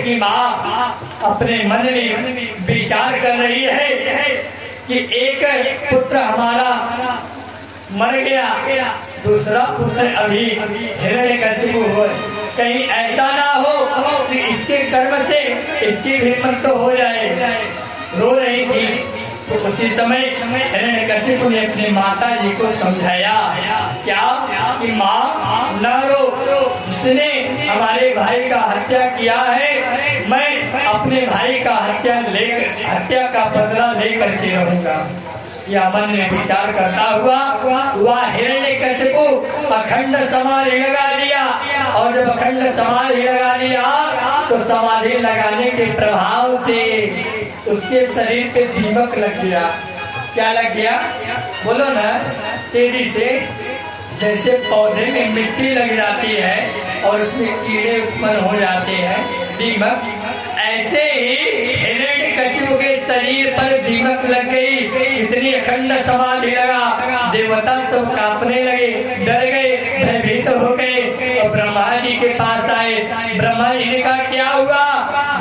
की माँ अपने मन में विचार कर रही है कि एक पुत्र हमारा मर गया, दूसरा पुत्र अभी हिरण्यकशिपु हो, कहीं ऐसा ना हो कि इसके कर्म से इसकी भी मृत्यु हो जाए। रो रही थी। तो उसी समय हिरण्यकशिपु ने अपनी माता जी को समझाया क्या कि माँ न रो, जिसने हमारे भाई का हत्या किया है मैं अपने भाई का हत्या का बदला लेकर के रहूंगा। या मन में विचार करता हुआ वह हिरण्यकशिपु अखंड समाधि लगा लिया। और जब अखंड समाधि लगा लिया तो समाधि लगाने के प्रभाव से उसके शरीर पे दीमक लग गया। क्या लग गया बोलो ना तेजी से। जैसे पौधे में मिट्टी लग जाती है और उसमें कीड़े उत्पन्न हो जाते हैं, दीमक, ऐसे ही हिरण्यकशिपु के शरीर पर दीमक लग गई। इतनी अखंड समाधि लगा, देवता सब कांपने लगे, डर गए, भयभीत हो गए और ब्रह्मा जी के पास आए। ब्रह्मा जी ने कहा क्या हुआ?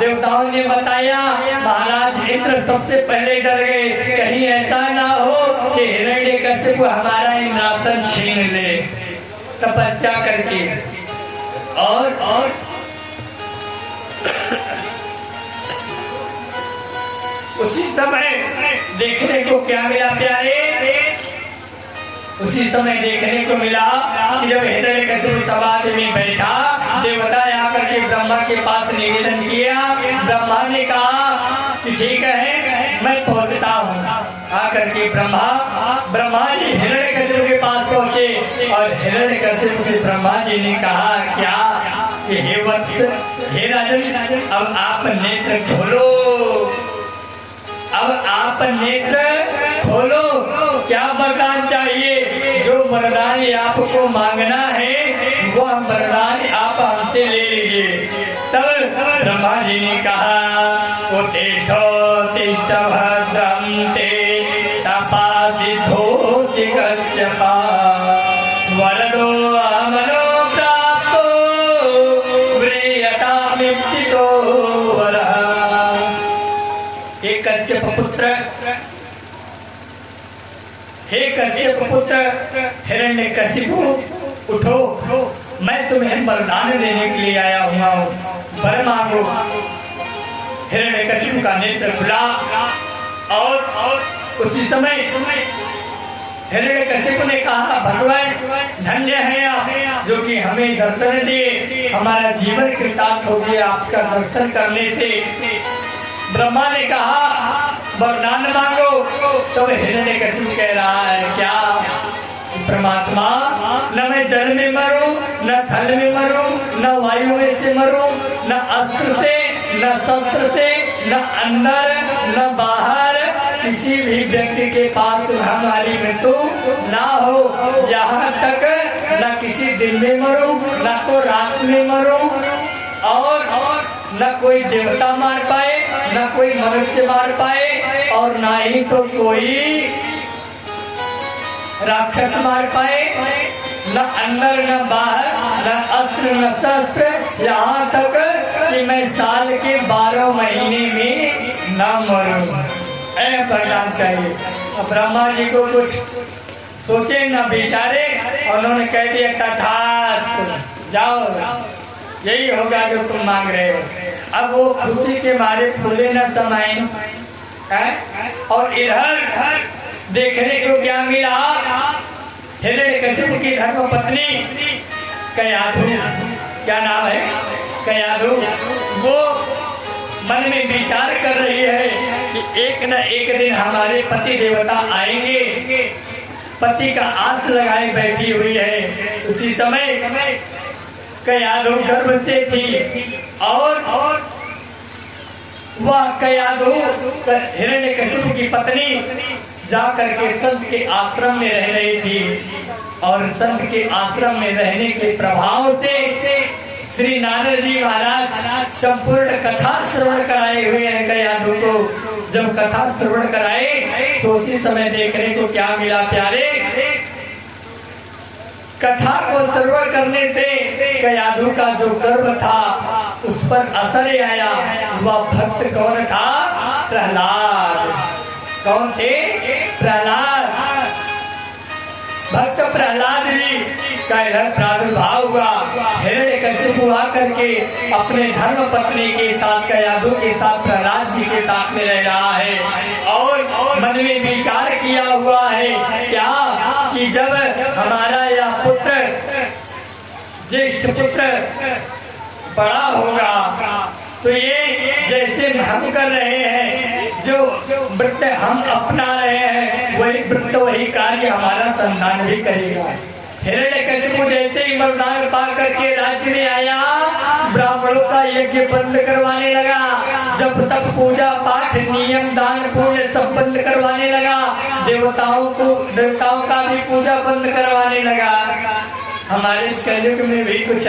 देवताओं ने बताया महाराज इंद्र सबसे पहले डर गए, कहीं ऐसा ना हो कि हिरण्यकशिपु हमारा इंद्रासन छीन ले तपस्या करके। और उसी समय देखने को क्या मिला प्यारे? उसी समय देखने को मिला कि जब हिरण्यकशिपु समाधि में बैठा, देवता आकर के ब्रह्मा के पास निवेदन किया। ब्रह्मा ने कहा कि ठीक है मैं पहुंचता हूँ। आकर के ब्रह्मा जी हिरण्यकशिपु के पास पहुंचे और हिरण्यकशिपु से ब्रह्मा जी ने कहा क्या कि हे वत्स, हे राजन, अब आप नेत्र खोलो, अब आप नेत्र खोलो। क्या वरदान चाहिए? जो वरदान आपको मांगना है वो वरदान आप हमसे ले लीजिए। तब ब्रह्मा जी ने कहा उत्तिष्ठो तिष्ठ भद्रं ते तपासिद्धोऽसि कश्यपा वरदो अमनो प्राप्तो व्रियतामिप्सितो वरः। हे कश्यप पुत्र हिरण्यकशिपु उठो, मैं तुम्हें वरदान देने के लिए आया हुआ हूँ, वर मांगो। हिरण्यकशिपु का नेत्र खुला और उसी समय हिरण्यकशिपु ने कहा भगवान धन्य है आप जो कि हमें दर्शन दिए, हमारा जीवन कृतार्थ हो गया आपका दर्शन करने से। ब्रह्मा ने कहा वरदान मांगो। तो हिरण्यकशिपु कह रहा है क्या परमात्मा, न मैं जल में मरूं, न थल में मरूं, न वायु में से मरूं, न अस्त्र से, न शस्त्र से, न अंदर न बाहर किसी भी व्यक्ति के पास हमारी मृत्यु ना हो। यहाँ तक न किसी दिन में मरूं, न तो रात में मरूं, और न कोई देवता मार पाए, न कोई मनुष्य मार पाए, और ना ही तो कोई राक्षस मार पाए, न अंदर न बाहर, न अस्त्र न शस्त्र, यहाँ तक कि मैं साल के 12 महीने में न मरूं। ऐ वरदान चाहिए। अब ब्रह्मा जी को कुछ सोचे न विचारे, उन्होंने कह दिया तथास्तु, जाओ यही होगा जो तुम मांग रहे हो। अब वो खुशी के मारे फूले न समाये। और इधर देखने को क्या मिला? हिरण्यकशिपु की धर्मपत्नी कयाधु, क्या नाम है? कयाधु। वो मन में विचार कर रही है कि एक न एक दिन हमारे पति देवता आएंगे। पति का आस लगाए बैठी हुई है। उसी समय कयाधु गर्भ से थी और वह कयाधु हिरण्यकशिपु की पत्नी जाकर के संत के आश्रम में रह रही थी। और संत के आश्रम में रहने के प्रभाव से श्री नारद जी महाराज संपूर्ण कथा श्रवण कराए हुए हैं कयाधु को। जब कथा श्रवण कराए तो उसी समय देखने को क्या मिला प्यारे? कथा को श्रवण करने से कयाधु का जो गर्भ था उस पर असर आया। वह भक्त कौन था? प्रहलाद। कौन थे? प्रहलाद। भक्त प्रहलाद भी का इधर प्रादुर्भाव हुआ। हिरण्यकशिपु आकर के अपने धर्म पत्नी के साथ, कयाधु के साथ, प्रहलाद जी के साथ में रह रहा है और मन में विचार किया हुआ है क्या कि जब हमारा यह पुत्र, ज्येष्ठ पुत्र बड़ा होगा तो ये जैसे हम कर रहे हैं, जो व्रत हम अपना रहे हैं, वही व्रत वही कार्य हमारा संतान भी करेगा। हिरण्यकशिपु जैसे ही वरदान पा करके राज्य में आया, ब्राह्मणों का यज्ञ बंद करवाने लगा, जब तक पूजा पाठ नियम दान पुण्य सब बंद करवाने लगा, देवताओं का भी पूजा बंद करवाने लगा। हमारे इस कलयुग में भी कुछ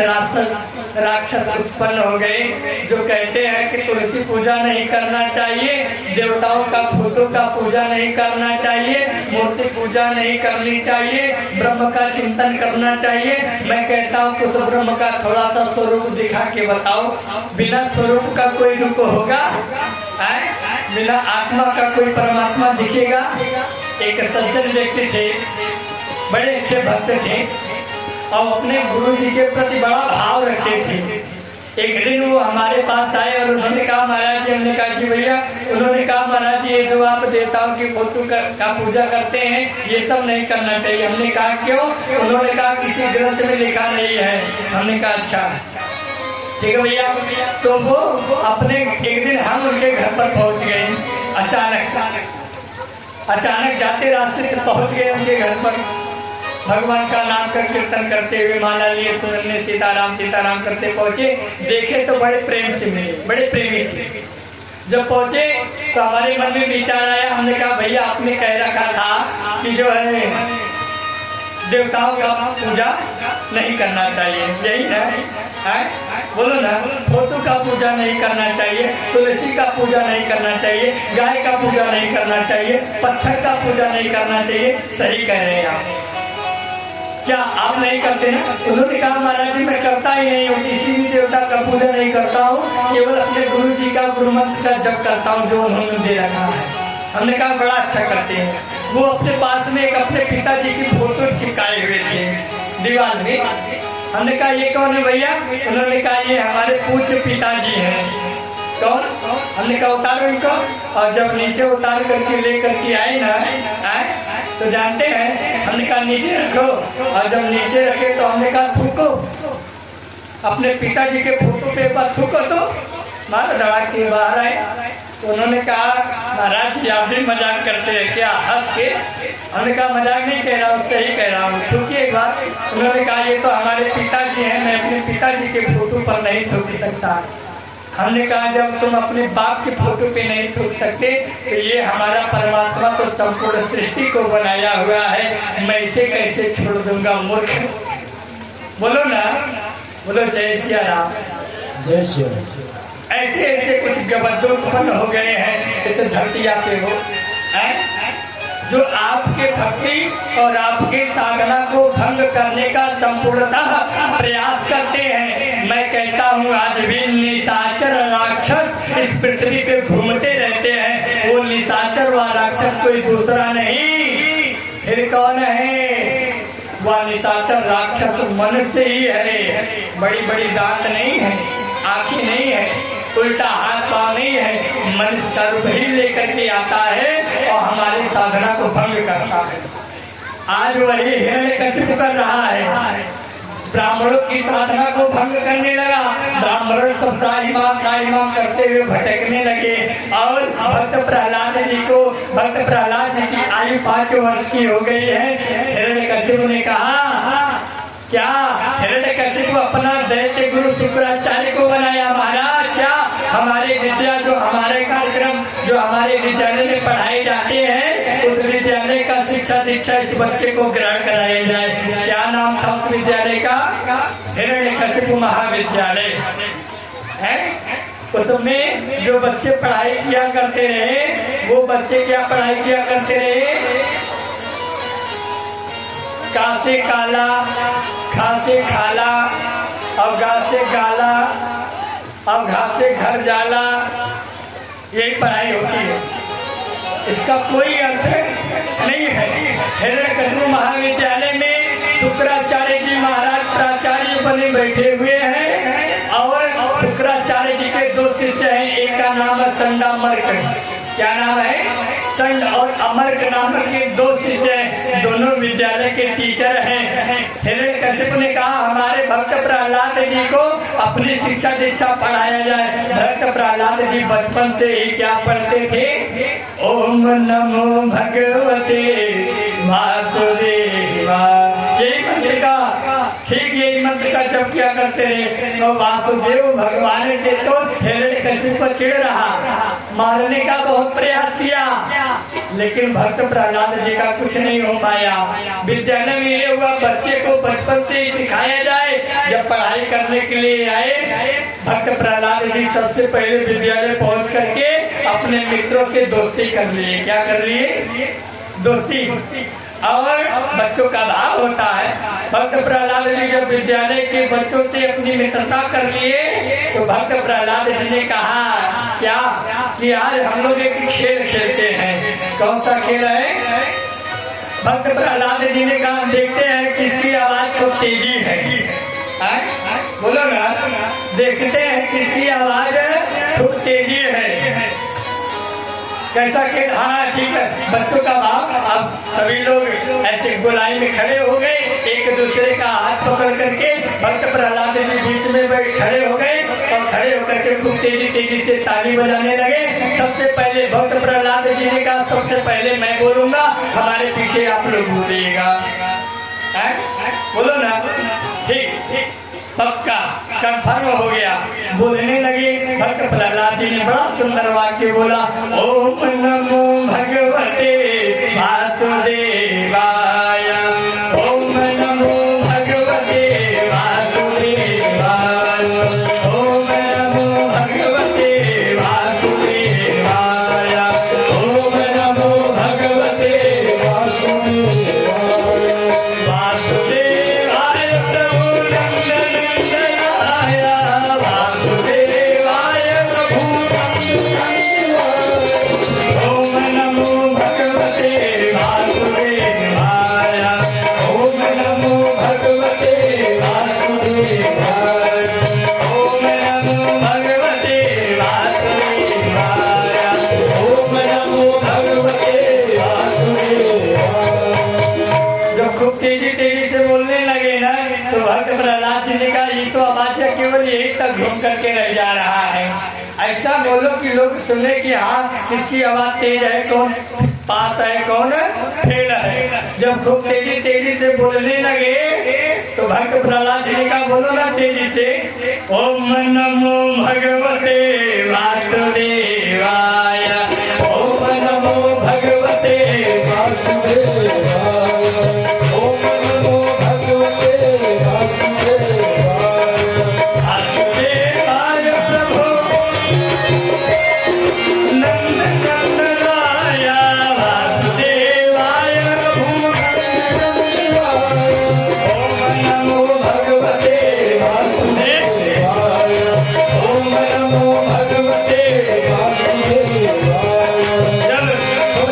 राक्षस उत्पन्न हो गए जो कहते हैं कि तुलसी पूजा नहीं करना चाहिए, देवताओं का फोटो का पूजा नहीं करना चाहिए, मूर्ति पूजा नहीं करनी चाहिए, ब्रह्म का चिंतन करना चाहिए। मैं कहता हूँ कुछ ब्रह्म का थोड़ा सा स्वरूप दिखा के बताओ। बिना स्वरूप का कोई रूप होगा? बिना आत्मा का कोई परमात्मा दिखेगा? एक सज्जन व्यक्ति थे, बड़े अच्छे भक्त थे और अपने गुरु जी के प्रति बड़ा भाव रखते थे। एक दिन वो हमारे पास आए और उन्होंने कहा महाराज जी, हमने कहा जी भैया, उन्होंने कहा महाराज जी ये जो आप देवताओं की फोटो का पूजा करते हैं ये सब नहीं करना चाहिए। हमने कहा क्यों? उन्होंने कहा किसी ग्रंथ में लिखा नहीं है। हमने कहा अच्छा ठीक है भैया। तो वो अपने एक दिन हम उनके घर पर पहुंच गए। अचानक जाते रास्ते से पहुंच गए उनके घर पर, भगवान का नाम का कीर्तन करते हुए माला लिए सुनने सीताराम सीताराम करते पहुंचे। देखे तो बड़े प्रेम से मिले, बड़े प्रेमी थे। जब पहुंचे तो हमारे मन में विचार आया, हमने कहा भैया आपने कह रखा था कि जो है देवताओं का पूजा नहीं करना चाहिए, यही है? बोलो ना, फोटो का पूजा नहीं करना चाहिए, तुलसी का पूजा नहीं करना चाहिए, गाय का पूजा नहीं करना चाहिए, पत्थर का पूजा नहीं करना चाहिए। सही कह रहे हैं आप, क्या आप नहीं करते ना? उन्होंने कहा महाराज जी मैं करता ही नहीं हूँ, किसी भी देवता का पूजा नहीं करता हूँ, केवल अपने गुरु जी का गुरु मंत्र का जप करता हूँ जो उन्होंने दे रखा है। हमने कहा बड़ा अच्छा करते हैं। वो अपने पास में एक अपने पिताजी की फोटो चिपकाए हुए थे दीवार में। हमने कहा ये कौन है भैया? उन्होंने कहा ये हमारे पूज्य पिताजी हैं। कौन? हमने कहा उतारो इनको। और जब नीचे उतार करके ले करके आए ना, तो जानते हैं हमने कहा नीचे रखो, और जब नीचे रखे तो हमने कहा थूको, अपने पिताजी के फोटो पे थूको तो मारो धड़ाक से बाहर आए। तो उन्होंने कहा महाराज जी आप भी मजाक करते हैं क्या? हंस के। हमने कहा मजाक नहीं कह रहा हूँ, सही कह रहा हूँ, थूकिए एक बार। उन्होंने कहा ये तो हमारे पिताजी हैं, मैं अपने पिताजी के फोटो पर नहीं थूक सकता। हमने कहा जब तुम अपने बाप के फोटो पे नहीं थूक सकते तो ये हमारा परमात्मा तो संपूर्ण सृष्टि को बनाया हुआ है, मैं इसे कैसे छोड़ दूंगा मूर्ख। बोलो ना, बोलो जय सिया राम, जय श्री राम। ऐसे ऐसे कुछ गबद्दू उत्पन्न हो गए हैं इस धरतिया पे हो, जो आपके भक्ति और आपके साधना को भंग करने का संपूर्णतः प्रयास करते हैं। मैं कहता हूँ आज भी निशाचर राक्षस इस पृथ्वी पे घूमते रहते हैं। वो निशाचर व राक्षस कोई दूसरा नहीं, फिर कौन है? वह निशाचर राक्षस मनुष्य ही है। बड़ी बड़ी दांत नहीं है, आँखें नहीं है, उल्टा हाथ पाँव नहीं है, मनुष्य का रूप ही लेकर के आता है और हमारी साधना को भंग करता है। आज वही हिरण्यकशिपु कर रहा है, ब्राह्मणों की साधना को भंग करने लगा। ब्राह्मण सब त्राहिमाम करते हुए भटकने लगे और भक्त प्रहलाद जी की आयु 5 वर्ष की हो गई है। हिरण्यकशिपु ने कहा क्या? हिरण्यकशिपु अपना दैत्य गुरु शुक्राचार्य को बनाया महाराज, क्या हमारे विद्या जो हमारे कार्यक्रम जो हमारे विद्यालय में पढ़ाए जाते हैं उस विद्यालय का शिक्षा दीक्षा इस बच्चे को ग्रहण कराया जाए। क्या नाम था उस विद्यालय का? हिरण्यकशिपु महाविद्यालय है। उसमें जो बच्चे पढ़ाई किया करते रहे वो बच्चे क्या पढ़ाई किया करते रहे? का से काला, खा से खाला और गा से गाला अब घास से घर जाला, यही पढ़ाई होती है। इसका कोई अर्थ नहीं है। हिरण्यकशिपु महाविद्यालय में शुक्राचार्य जी महाराज प्राचार्य बने बैठे हुए हैं और शुक्राचार्य जी के दो शिष्य हैं। एक का नाम है संड अमर्क। क्या नाम है? संड और अमर्क नामक के दो शिष्य हैं। दोनों विद्यालय के टीचर हैं। हिरण्यकशिपु ने कहा हमारे भक्त प्रहलाद जी को अपनी शिक्षा दीक्षा पढ़ाया जाए। भक्त प्रहलाद जी बचपन से ही क्या पढ़ते थे? ओम नमो भगवते वासुदेवा, यही मंत्र का ठीक यही मंत्र का जप क्या करते हैं। और वासुदेव भगवान से तो हिरण्यकशिपु को चिढ़ रहा, मारने का बहुत प्रयास किया, लेकिन भक्त प्रहलाद जी का कुछ नहीं हो पाया। विद्यालय में ये हुआ बच्चे को बचपन से ही सिखाया जाए। जब पढ़ाई करने के लिए आए भक्त प्रहलाद जी सबसे पहले विद्यालय पहुंच करके अपने मित्रों से दोस्ती कर लिए। क्या कर लिए? दोस्ती। और बच्चों का भाव होता है। भक्त प्रहलाद जी जब विद्यालय के बच्चों से अपनी मित्रता कर लिए तो भक्त प्रहलाद जी ने कहा क्या कि आज हम लोग एक खेल खेलते हैं। कौन सा खेल है? भक्त प्रहलाद जी ने कहा देखते हैं किसकी आवाज खूब तेजी है। बोलो ना, देखते हैं किसकी आवाज खूब तेजी है। कैसा खेल? हाँ ठीक है। बच्चों का भाव। अब सभी लोग ऐसे गोलाई में खड़े हो गए, एक दूसरे का हाथ पकड़ करके भक्त प्रहलाद जी बीच में खड़े हो गए और खड़े होकर के खूब तेजी तेजी से ताली बजाने लगे। सबसे पहले भक्त प्रहलाद जी ने कहा सबसे पहले मैं बोलूंगा, हमारे पीछे आप लोग बोलिएगा। बोलो ना, ठीक पक्का कंफर्म हो गया। बोलने लगे। भक्त प्रहलाद जी ने बड़ा सुंदर वाक्य बोला, ओम नमो भगवते वासुदेवाय, ओम नमो भगवते वासुदेवाय, ओम नमो भगवते वासुदेवाय, ओम नमो भगवते वासुदेवाय, वासुदेवाय प्रभु तेजी तेजी से बोलने लगे ना तो भक्त प्रहलाद जी ने कहा ये तो आवाज केवल यही तक घूम करके रह जा रहा है। ऐसा बोलो कि लोग सुने कि हाँ किसकी आवाज तेज है, कौन पास है, कौन फेल है। जब खूब तेजी तेजी से बोलने लगे तो भक्त प्रहलाद जी ने कहा बोलो ना तेजी से, ओम नमो भगवते वासुदेवाय, ओम नमो भगवते वासुदेवाय, ओम नमो भगवते वासुदेवाय, वासुदेवाय प्रभु नंद नंदनाय, वासुदेवाय प्रभु ओम नमो भगवते वासुदेवाय, ओम नमो भगवते वासुदेवाय। जब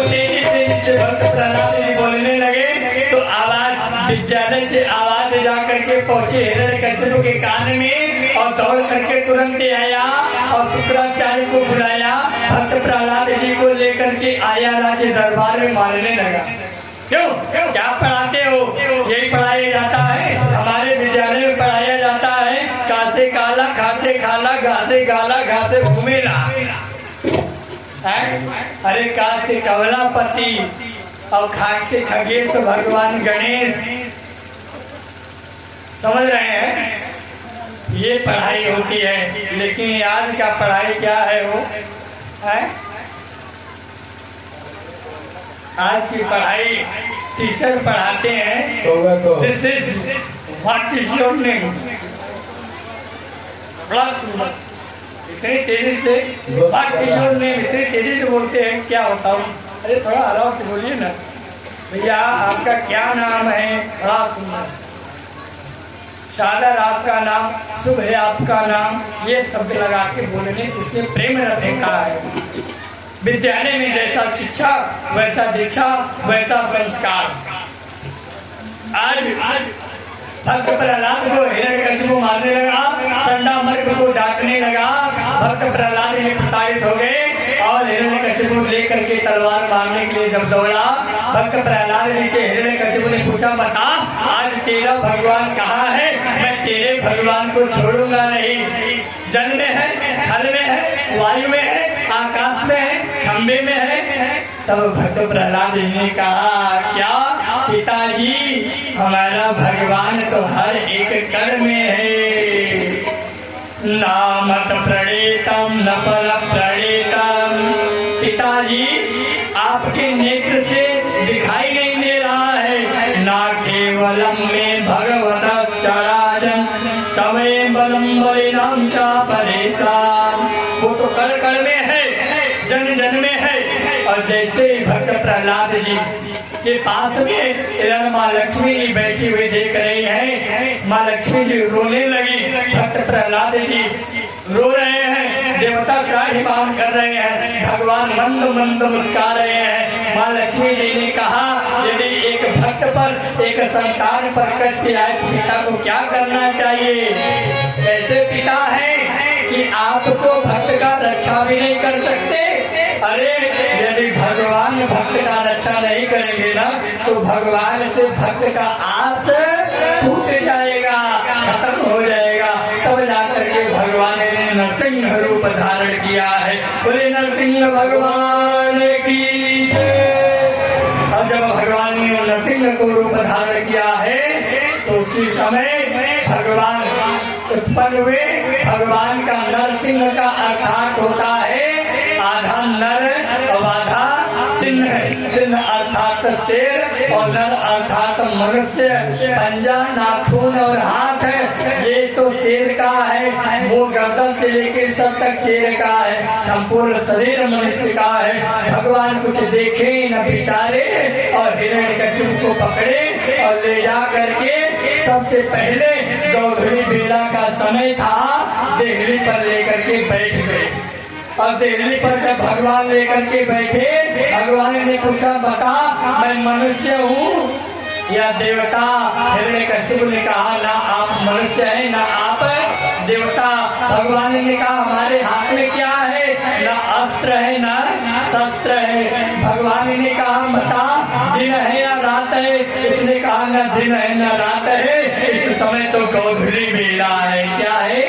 तेजी तेजी से भक्त प्रहलाद जी बोलने लगे तो आवाज विद्यालय से आवाज जाकर के पहुंचे हिरण्यकशिपु के कान में और दौड़ करके तुरंत आया और शुक्राचार्य को बुलाया। भक्त प्रहलाद जी को लेकर के आया राजे दरबार में मारने लगा। क्यों? क्या पढ़ाते हो? यही पढ़ाया जाता है, हमारे विद्यालय में पढ़ाया जाता है। कासे काला खासे खाला घासे गाला घासे घूमेला। अरे कासे कमलापति और खाक से खगेश तो भगवान गणेश। समझ रहे हैं? ये पढ़ाई होती है। लेकिन आज का पढ़ाई क्या है वो है? आज की पढ़ाई टीचर पढ़ाते हैं this is what is your name. बड़ा सुंदर, इतनी तेजी से व्हाट इज योर नेम इतनी तेजी से बोलते हैं, क्या होता हूँ? अरे थोड़ा आराम से बोलिए ना भैया, आपका क्या नाम है? बड़ा सुंदर सादा रात का नाम, शुभ है आपका नाम, ये शब्द लगा के बोलने से इससे प्रेम रस होता है। विद्यालय में जैसा शिक्षा वैसा दीक्षा वैसा संस्कार। आज भक्त प्रहलाद को हिरण्यकशिपु को मारने लगा, चंडा मर्ग को डांटने लगा। भक्त प्रहलाद में प्रताड़ित हो गए और हिरण्यकशिपु को लेकर के तलवार मारने के लिए जब दौड़ा, भक्त प्रहलाद जी से हिरण्यकशिपु ने पूछा, बता आज तेरा भगवान कहाँ है? मैं तेरे भगवान को छोड़ूंगा नहीं। जल में है, थल में है, वायु में है, आकाश में है, खंबे में है। तब भक्त प्रहलाद जी ने कहा, क्या पिताजी, हमारा भगवान तो हर एक कण में है। नामत प्रणीतम न पर प्रणीतम। पिताजी आपके नेत्र से दिखाई नहीं दे रहा है। ना केवलम में भगवत चराचरम तवे बलम बलिनाम चा परेशान। वो तो कण कण में है, जन जन में है। और जैसे भक्त प्रहलाद जी के पास में इधर माँ लक्ष्मी जी बैठी हुई देख रही हैं, माँ लक्ष्मी जी रोने लगी। भक्त प्रहलाद जी रो रहे हैं, देवता त्राहिमाम कर रहे हैं, भगवान मंद मंद मुस्कुरा रहे हैं। माँ लक्ष्मी जी ने कहा, यदि एक भक्त पर, एक संतान पर कष्ट आए तो पिता को क्या करना चाहिए? ऐसे पिता है कि आप तो भक्त का रक्षा भी नहीं कर सकते। अरे यदि भगवान भक्त का रक्षा नहीं करेंगे ना, तो भगवान से भक्त का आस टूट जाएगा, खत्म हो जाएगा। तब जाकर के भगवान ने नरसिंह रूप धारण किया है। बोले नरसिंह भगवान की जय। और जब भगवान ने नरसिंह को रूप धारण किया है तो उसी समय भगवान उत्पन्न हुए। भगवान का नरसिंह का अर्थात होता है आधा नर और आधा सिंह। सिंह अर्थात शेर और नर अर्थात मनुष्य। पंजा, नाखून और हाथ ये तो शेर का है, वो गर्दन से लेकर सब तक शेर का है, संपूर्ण शरीर मनुष्य का है। भगवान कुछ देखे न विचारे और हिरण्यकशिपु को पकड़े और ले जा करके सबसे पहले गोधूली बेला का समय था, देहली पर लेकर के बैठ गए। और देहली पर जब भगवान लेकर के बैठे, भगवान ने पूछा, बता मैं मनुष्य हूँ या देवता? हिरण्यकशिपु ने कहा, ना आप मनुष्य है ना आप देवता। भगवान ने कहा, हमारे हाथ में क्या है? ना अस्त्र है ना शस्त्र है। भगवान ने कहा, बता दिन है या रात है? इसने कहा, ना दिन है ना रात है, इस समय तो गोधूली बेला है। क्या है?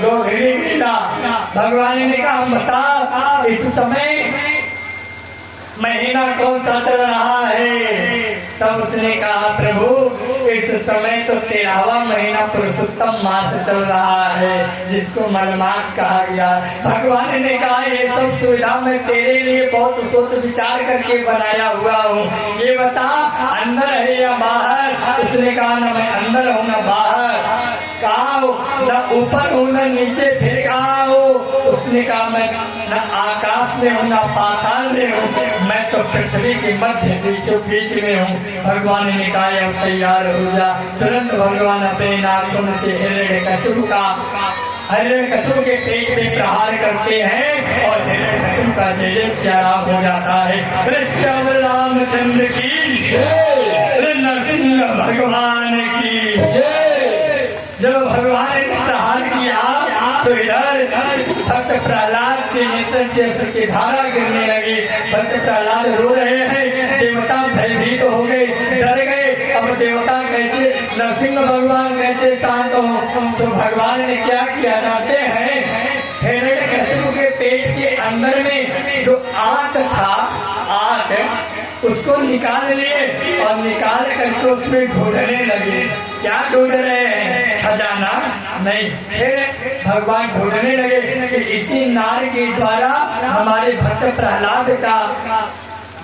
गोधूली बेला। भगवान ने कहा, बता इस समय महीना कौन सा चल रहा है? तब उसने कहा, प्रभु इस समय तो 13वां महीना पुरुषोत्तम मास चल रहा है, जिसको मलमास कहा गया। भगवान ने कहा, ये सब सुविधा मैं तेरे लिए बहुत सोच विचार करके बनाया हुआ हूँ, ये बता अंदर है या बाहर? उसने कहा, न मैं अंदर हूँ न बाहर। कहा न ऊपर हूँ न नीचे, फिर कहा हो? उसने कहा, मैं न आकाश में हूँ न पाताल में हूँ, मैं तो पृथ्वी के मध्य बीचों बीच में हूँ। भगवान ने कहा, अब तैयार हो जा। तुरंत भगवान अपने नाखून से हिरण्यकशिपु के पेट पे प्रहार करते हैं और हिरण्यकशिपु का जय श्याम हो जाता है। श्याम रामचंद्र की जय, नरसिंह भगवान की जय। जब भगवान ने प्रहार किया तो इधर भक्त प्रहलाद के नेत्र से अश्रु की धारा गिरने लगी। भक्त प्रहलाद रो रहे हैं, देवता भयभीत हो गए, डर गए। अब देवता कैसे, नरसिंह भगवान कैसे शांत हो? तो भगवान ने क्या किया जानते हैं? हिरण्यकशिपु के पेट के अंदर में जो आंत था, आंत उसको निकाल लिए और निकाल करके उसमें ढूंढने लगे। क्या ढूंढ रहे हैं? खजाना नहीं। फिर भगवान ढूंढने लगे कि इसी नार के द्वारा हमारे भक्त प्रहलाद का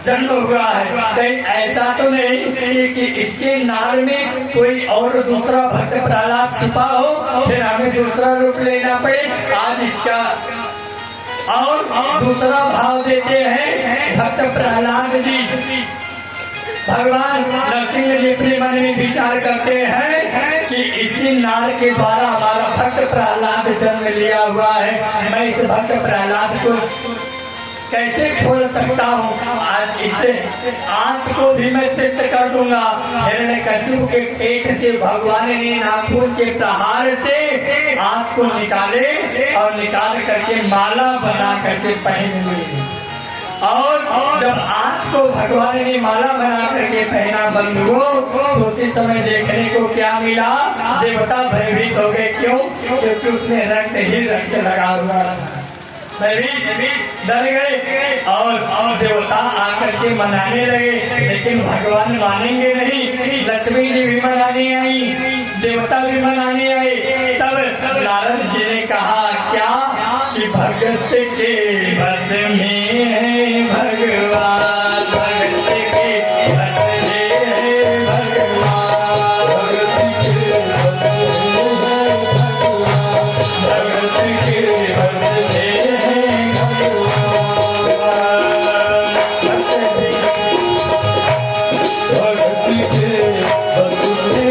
जन्म हुआ है, कहीं ऐसा तो नहीं कि इसके नार में कोई और दूसरा भक्त प्रहलाद छिपा हो, फिर हमें दूसरा रूप लेना पड़े। आज इसका और दूसरा भाव देते हैं भक्त प्रहलाद जी। भगवान नरसिंह जी अपने मन में विचार करते हैं कि इसी नार के द्वारा हमारा भक्त प्रहलाद जन्म लिया हुआ है, मैं इस भक्त प्रहलाद को कैसे छोड़ सकता हूँ। आज इससे आंख को भी मैं तृप्त कर दूंगा। हिरण्यकशिपु के पेट से भगवान ने नाखून के प्रहार से आंख को निकाले और निकाल करके माला बना करके पहन ली। और जब आंख को भगवान ने माला बना करके पहना बंधुओं, तो उसी समय देखने को क्या मिला, देवता भयभीत हो गए। क्यों? क्योंकि उसमें रक्त ही रक्त लगा हुआ था। डर गए और देवता आकर के मनाने लगे, लेकिन भगवान मानेंगे नहीं। लक्ष्मी जी भी मनाने आई, देवता भी मनाने आए। तब नारद जी ने कहा क्या कि भगत के बस में है भगवान, भगत के बस में है भगवान, भगत के बस में है भगवान, भगत के बस में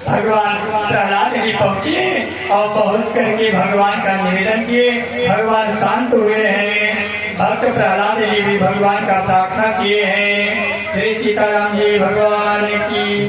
भगवान प्रहलाद जी पहुंचे और पहुंच करके भगवान का निवेदन किए। भगवान शांत हुए हैं। भक्त प्रहलाद जी भी भगवान का प्रार्थना किए हैं। श्री सीताराम जी भगवान की।